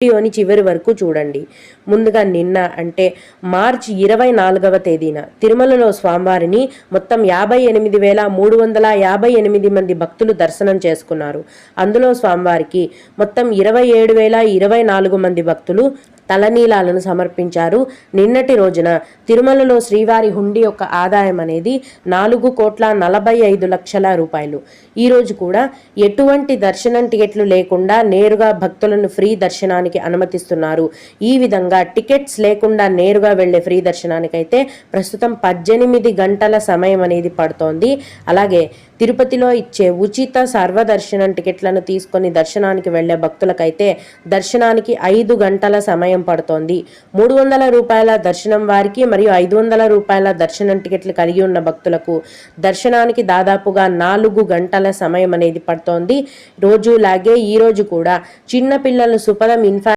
వీడియోని చివరి వరకు చూడండి. ముందుగా నిన్న అంటే మార్చి 24వ తేదీన తిరుమలలో స్వామివారిని మొత్తం 58,358 మంది భక్తులు దర్శనం చేసుకున్నారు. అందులో స్వామివారికి మొత్తం 27,024 మంది భక్తులు తలనీలాలను సమర్పించారు. నిన్నటి రోజున తిరుమలలో శ్రీవారి హుండీ యొక్క ఆదాయం అనేది 4,45,00,000 రూపాయలు. ఈరోజు కూడా ఎటువంటి దర్శనం టికెట్లు లేకుండా నేరుగా భక్తులను ఫ్రీ దర్శనానికి అనుమతిస్తున్నారు. ఈ విధంగా టికెట్స్ లేకుండా నేరుగా వెళ్లే ఫ్రీ దర్శనానికైతే ప్రస్తుతం 18 గంటల సమయం అనేది పడుతోంది. అలాగే తిరుపతిలో ఇచ్చే ఉచిత సర్వదర్శనం టికెట్లను తీసుకొని దర్శనానికి వెళ్లే భక్తులకైతే దర్శనానికి 5 గంటల సమయం పడుతోంది. 300 రూపాయల దర్శనం వారికి మరియు 500 రూపాయల దర్శనం టికెట్లు కలిగి ఉన్న భక్తులకు దర్శనానికి దాదాపుగా 4 గంటల సమయం అనేది పడుతోంది. రోజులాగే ఈ రోజు కూడా చిన్న పిల్లలు సుపదం